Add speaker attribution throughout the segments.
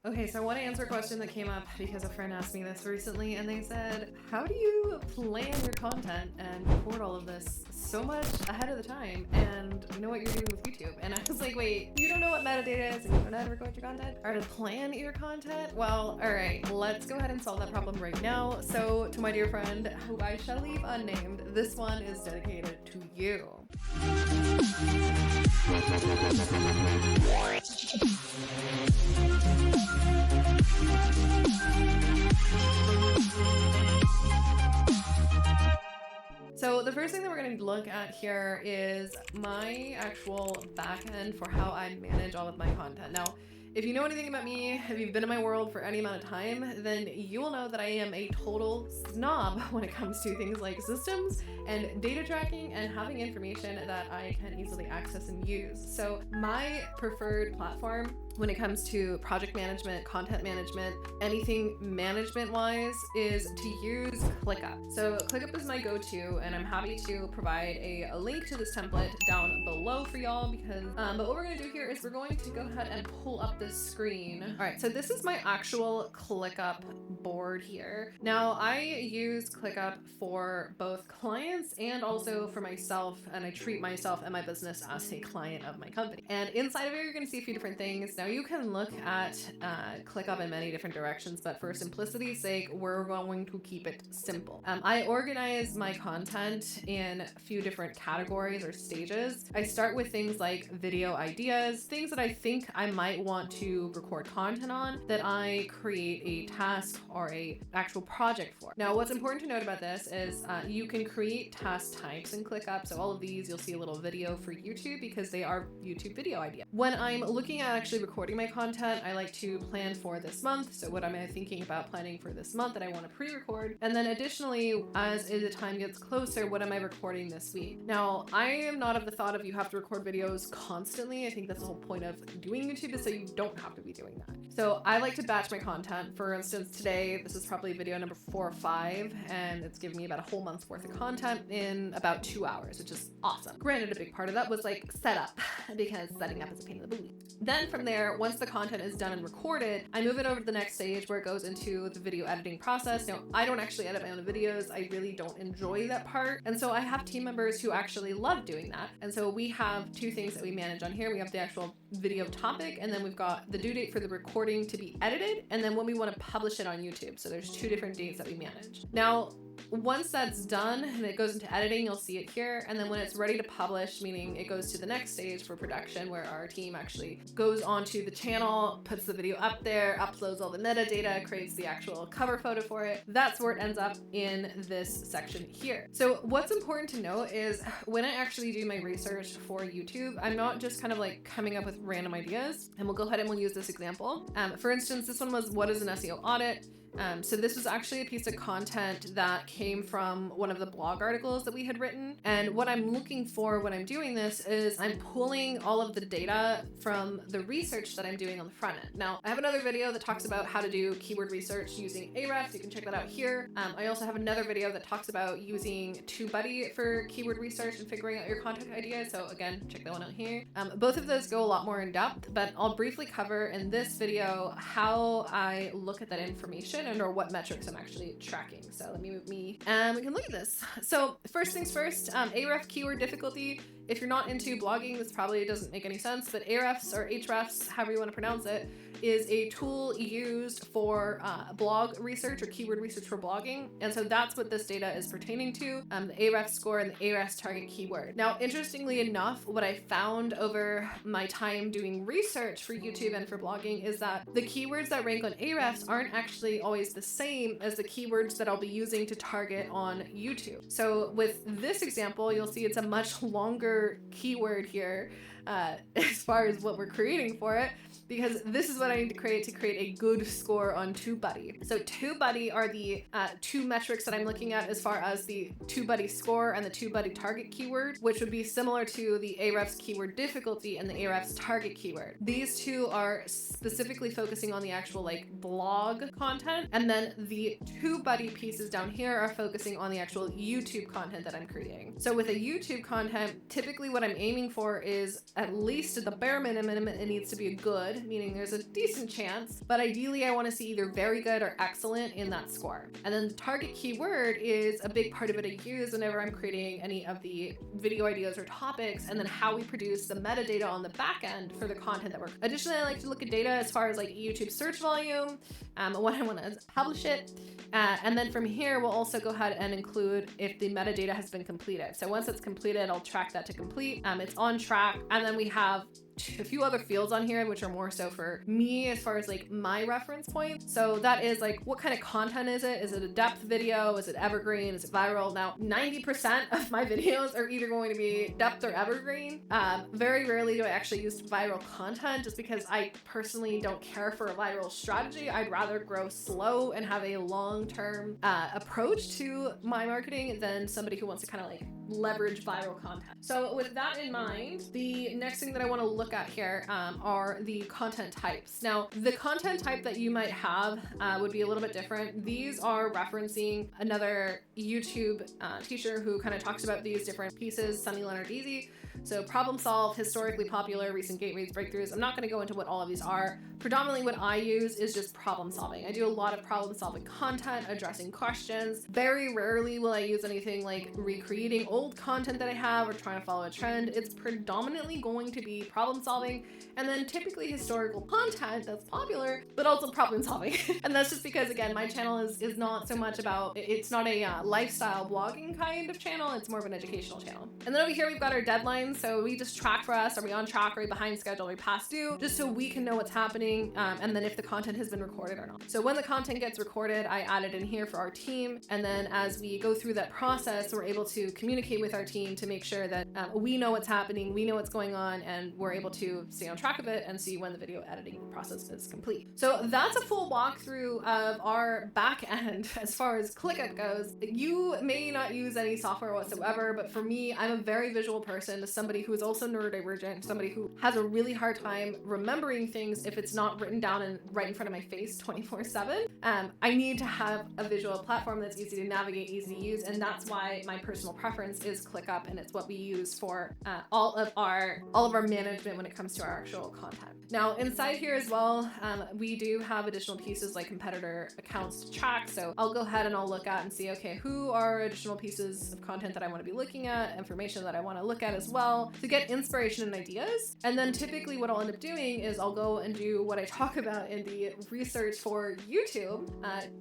Speaker 1: Okay, so I want to answer a question that came up because a friend asked me this recently, and they said, how do you plan your content and record all of this so much ahead of the time and know what you're doing with YouTube? And I was like, wait, you don't know what metadata is and you don't know how to record your content or to plan your content? Well, all right, let's go ahead and solve that problem right now. So to my dear friend, who I shall leave unnamed, this one is dedicated to you. So the first thing that we're going to look at here is my actual back end for how I manage all of my content. Now, if you know anything about me, if you've been in my world for any amount of time, then you will know that I am a total snob when it comes to things like systems and data tracking and having information that I can easily access and use. So my preferred platform when it comes to project management, content management, anything management-wise is to use ClickUp. So ClickUp is my go-to, and I'm happy to provide a link to this template down below for y'all because, but what we're gonna do here is we're going to go ahead and pull up this screen. All right, so this is my actual ClickUp board here. Now I use ClickUp for both clients and also for myself, and I treat myself and my business as a client of my company. And inside of it, you're gonna see a few different things. Now you can look at ClickUp in many different directions, but for simplicity's sake, we're going to keep it simple. I organize my content in a few different categories or stages. I start with things like video ideas, things that I think I might want to record content on that I create a task or a actual project for. Now, what's important to note about this is you can create task types in ClickUp. So all of these, you'll see a little video for YouTube because they are YouTube video ideas. When I'm looking at actually recording my content, I like to plan for this month. So what am I thinking about planning for this month that I want to pre-record? And then additionally, as the time gets closer, what am I recording this week? Now, I am not of the thought of you have to record videos constantly. I think that's the whole point of doing YouTube is so you don't have to be doing that. So I like to batch my content. For instance, today, this is probably video number 4 or 5, and it's giving me about a whole month's worth of content in about 2 hours, which is awesome. Granted, a big part of that was like setup because setting up is a pain in the booty. Then from there, once the content is done and recorded, I move it over to the next stage where it goes into the video editing process. Now, I don't actually edit my own videos. I really don't enjoy that part. And so I have team members who actually love doing that. And so we have 2 things that we manage on here. We have the actual video topic, and then we've got the due date for the recording to be edited, and then when we want to publish it on YouTube. So there's 2 different dates that we manage. Now, once that's done and it goes into editing, you'll see it here. And then when it's ready to publish, meaning it goes to the next stage for production where our team actually goes onto the channel, puts the video up there, uploads all the metadata, creates the actual cover photo for it. That's where it ends up in this section here. So what's important to note is when I actually do my research for YouTube, I'm not just kind of like coming up with random ideas. And we'll go ahead and we'll use this example. For instance, this one was, what is an SEO audit? So this was actually a piece of content that came from one of the blog articles that we had written. And what I'm looking for when I'm doing this is I'm pulling all of the data from the research that I'm doing on the front end. Now, I have another video that talks about how to do keyword research using Ahrefs. You can check that out here. I also have another video that talks about using TubeBuddy for keyword research and figuring out your content ideas. So again, check that one out here. Both of those go a lot more in depth, but I'll briefly cover in this video how I look at that information and or what metrics I'm actually tracking. So let me move me and we can look at this. So first things first, Ahref keyword difficulty. If you're not into blogging, this probably doesn't make any sense, but Ahrefs or Hrefs, however you want to pronounce it, is a tool used for blog research or keyword research for blogging. And so that's what this data is pertaining to, the Ahrefs score and the Ahrefs target keyword. Now, interestingly enough, what I found over my time doing research for YouTube and for blogging is that the keywords that rank on Ahrefs aren't actually always the same as the keywords that I'll be using to target on YouTube. So with this example, you'll see it's a much longer keyword here as far as what we're creating for it, because this is what I need to create a good score on TubeBuddy. So TubeBuddy are the 2 metrics that I'm looking at as far as the TubeBuddy score and the TubeBuddy target keyword, which would be similar to the Ahrefs keyword difficulty and the Ahrefs target keyword. These 2 are specifically focusing on the actual like blog content, and then the TubeBuddy pieces down here are focusing on the actual YouTube content that I'm creating. So with a YouTube content, typically what I'm aiming for is at least at the bare minimum, it needs to be a good, good, meaning there's a decent chance, but ideally I want to see either very good or excellent in that score. And then the target keyword is a big part of it I use whenever I'm creating any of the video ideas or topics, and then how we produce the metadata on the back end for the content that we're. Additionally, I like to look at data as far as like YouTube search volume, when I want to publish it. And then from here, we'll also go ahead and include if the metadata has been completed. So once it's completed, I'll track that to complete. It's on track. And then we have a few other fields on here, which are more so for me as far as like my reference point. So that is like, what kind of content is it? Is it a depth video? Is it evergreen? Is it viral? Now, 90% of my videos are either going to be depth or evergreen. Very rarely do I actually use viral content, just because I personally don't care for a viral strategy. I'd rather grow slow and have a long-term approach to my marketing than somebody who wants to kind of like leverage viral content. So with that in mind, the next thing that I want to look at here are the content types. Now, the content type that you might have would be a little bit different. These are referencing another YouTube teacher who kind of talks about these different pieces, Sunny Leonard Easy. So problem solve, historically popular, recent gateways, breakthroughs. I'm not going to go into what all of these are. Predominantly what I use is just problem solving. I do a lot of problem solving content, addressing questions. Very rarely will I use anything like recreating old content that I have or trying to follow a trend. It's predominantly going to be problem solving, and then typically historical content that's popular, but also problem solving. And that's just because, again, my channel is not so much about, it's not a lifestyle blogging kind of channel. It's more of an educational channel. And then over here, we've got our deadlines. So we just track for us, are we on track, are we behind schedule, are we past due, just so we can know what's happening, and then if the content has been recorded or not. So when the content gets recorded, I add it in here for our team, and then as we go through that process, we're able to communicate with our team to make sure that we know what's happening, we know what's going on, and we're able to stay on track of it and see when the video editing process is complete. So that's a full walkthrough of our back end as far as ClickUp goes. You may not use any software whatsoever, but for me, I'm a very visual person, somebody who is also neurodivergent, somebody who has a really hard time remembering things if it's not written down and right in front of my face 24/7. I need to have a visual platform that's easy to navigate, easy to use, and that's why my personal preference is ClickUp, and it's what we use for all of our management when it comes to our actual content. Now inside here as well, we do have additional pieces like competitor accounts to track. So I'll go ahead and I'll look at and see, okay, who are additional pieces of content that I want to be looking at, information that I want to look at as well, to get inspiration and ideas. And then typically what I'll end up doing is I'll go and do what I talk about in the research for YouTube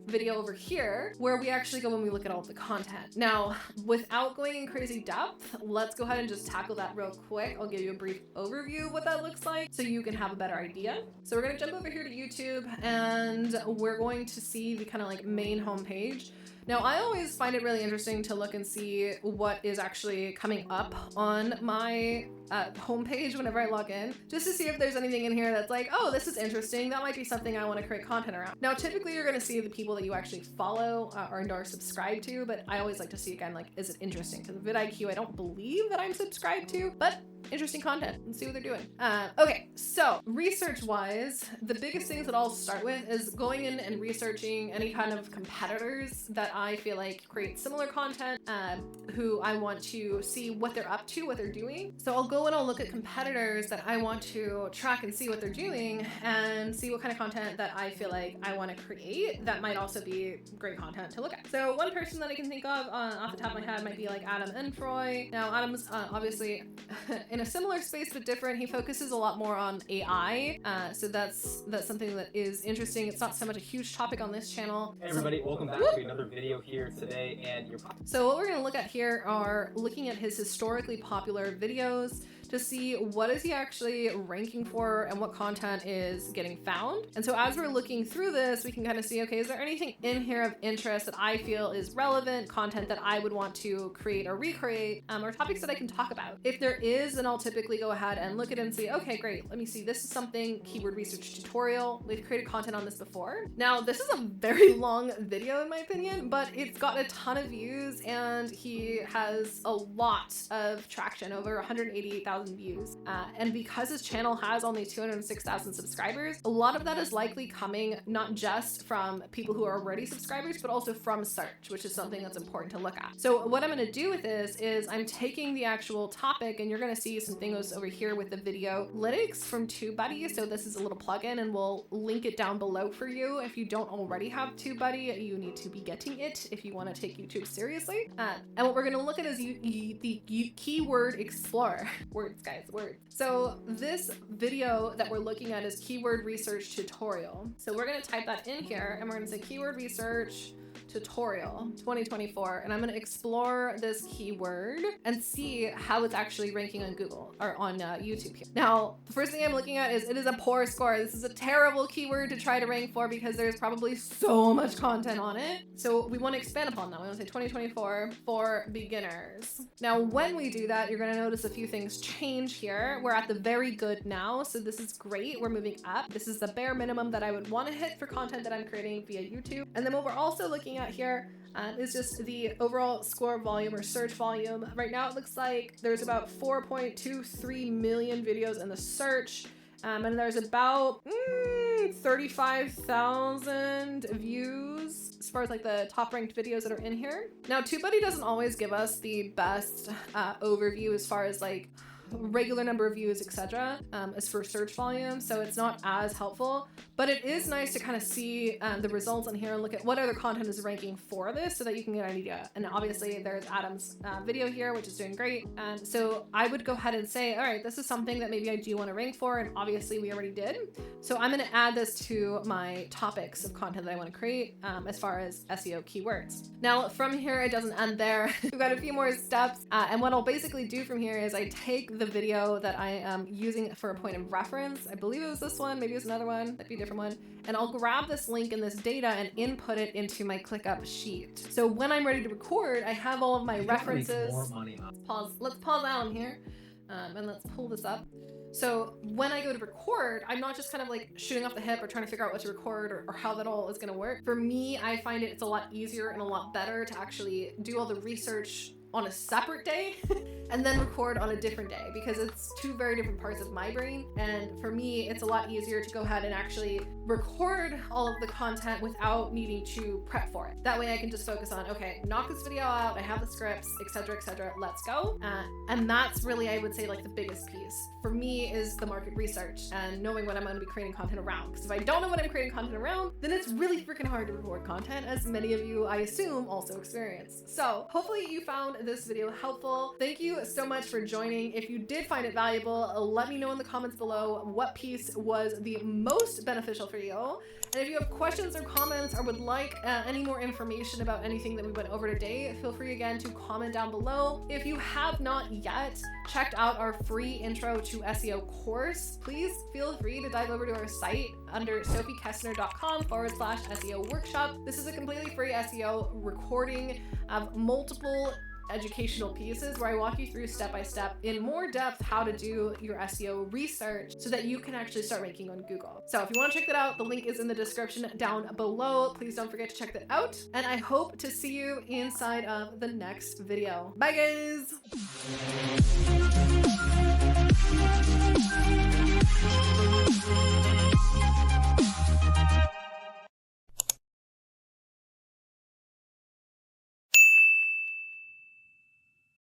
Speaker 1: video over here, where we actually go and we look at all of the content. Now, without going in crazy depth, let's go ahead and just tackle that real quick. I'll give you a brief overview of what that looks like so you can have a better idea. So we're going to jump over here to YouTube, and we're going to see the kind of like main homepage. Now, I always find it really interesting to look and see what is actually coming up on my homepage whenever I log in, just to see if there's anything in here that's like, oh, this is interesting. That might be something I want to create content around. Now, typically you're going to see the people that you actually follow or are subscribed to, but I always like to see again, like, is it interesting? Because vidIQ, I don't believe that I'm subscribed to, but interesting content and see what they're doing. Okay, so research-wise, the biggest things that I'll start with is going in and researching any kind of competitors that I feel like create similar content, who I want to see what they're up to, what they're doing. So I'll go and I'll look at competitors that I want to track and see what they're doing and see what kind of content that I feel like I want to create that might also be great content to look at. So one person that I can think of off the top of my head might be like Adam Enfroy. Now Adam's obviously in a similar space but different. He focuses a lot more on AI, so that's something that is interesting. It's not so much a huge topic on this channel.
Speaker 2: Hey everybody, welcome back to another video here today, and
Speaker 1: so what we're going to look at here are looking at his historically popular videos to see what is he actually ranking for and what content is getting found. And so as we're looking through this, we can kind of see, okay, is there anything in here of interest that I feel is relevant, content that I would want to create or recreate, or topics that I can talk about? If there is, then I'll typically go ahead and look at it and see, okay, great, let me see, this is something, keyword research tutorial. We've created content on this before. Now, this is a very long video in my opinion, but it's got a ton of views and he has a lot of traction, over 180,000 206,000 views. And because his channel has only 206,000 subscribers, a lot of that is likely coming not just from people who are already subscribers, but also from search, which is something that's important to look at. So what I'm going to do with this is I'm taking the actual topic, and you're going to see some things over here with the video analytics from TubeBuddy. So this is a little plugin, and we'll link it down below for you. If you don't already have TubeBuddy, you need to be getting it if you want to take YouTube seriously. And what we're going to look at is the keyword explorer. Words, guys, words. So this video that we're looking at is keyword research tutorial. So we're going to type that in here, and we're going to say keyword research tutorial 2024, and I'm going to explore this keyword and see how it's actually ranking on Google or on YouTube here. Now, the first thing I'm looking at is it is a poor score. This is a terrible keyword to try to rank for because there's probably so much content on it. So we want to expand upon that. We want to say 2024 for beginners. Now, when we do that, you're going to notice a few things change here. We're at the very good now, so this is great. We're moving up. This is the bare minimum that I would want to hit for content that I'm creating via YouTube. And then what we're also looking at here is just the overall score volume or search volume. Right now it looks like there's about 4.23 million videos in the search, and there's about 35,000 views as far as like the top ranked videos that are in here. Now, TubeBuddy doesn't always give us the best overview as far as like regular number of views, etc. As for search volume, so it's not as helpful, but it is nice to kind of see the results on here and look at what other content is ranking for this so that you can get an idea. And obviously there's Adam's video here, which is doing great. So I would go ahead and say, all right, this is something that maybe I do want to rank for, and obviously we already did. So I'm going to add this to my topics of content that I want to create as far as SEO keywords. Now from here, it doesn't end there. We've got a few more steps, and what I'll basically do from here is I take the video that I am using for a point of reference. I believe it was this one, maybe it was another one, might be a different one, and I'll grab this link and this data and input it into my ClickUp sheet. So when I'm ready to record, I have all of my references. Let's pause down here, and let's pull this up. So when I go to record, I'm not just kind of like shooting off the hip or trying to figure out what to record or how that all is going to work. For me, I find it's a lot easier and a lot better to actually do all the research on a separate day and then record on a different day, because it's two very different parts of my brain. And for me, it's a lot easier to go ahead and actually record all of the content without needing to prep for it. That way I can just focus on, okay, knock this video out, I have the scripts, etc., let's go. And that's really, I would say, like the biggest piece for me is the market research and knowing what I'm going to be creating content around. Because if I don't know what I'm creating content around, then it's really freaking hard to record content, as many of you, I assume, also experience. So hopefully you found this video helpful. Thank you so much for joining. If you did find it valuable, let me know in the comments below what piece was the most beneficial for you. And if you have questions or comments or would like any more information about anything that we went over today, feel free again to comment down below. If you have not yet checked out our free intro to SEO course, please feel free to dive over to our site under sophiekessner.com/SEO workshop. This is a completely free SEO recording of multiple educational pieces where I walk you through step by step in more depth how to do your SEO research so that you can actually start ranking on Google. So if you want to check that out, the link is in the description down below. Please don't forget to check that out. And I hope to see you inside of the next video. Bye guys!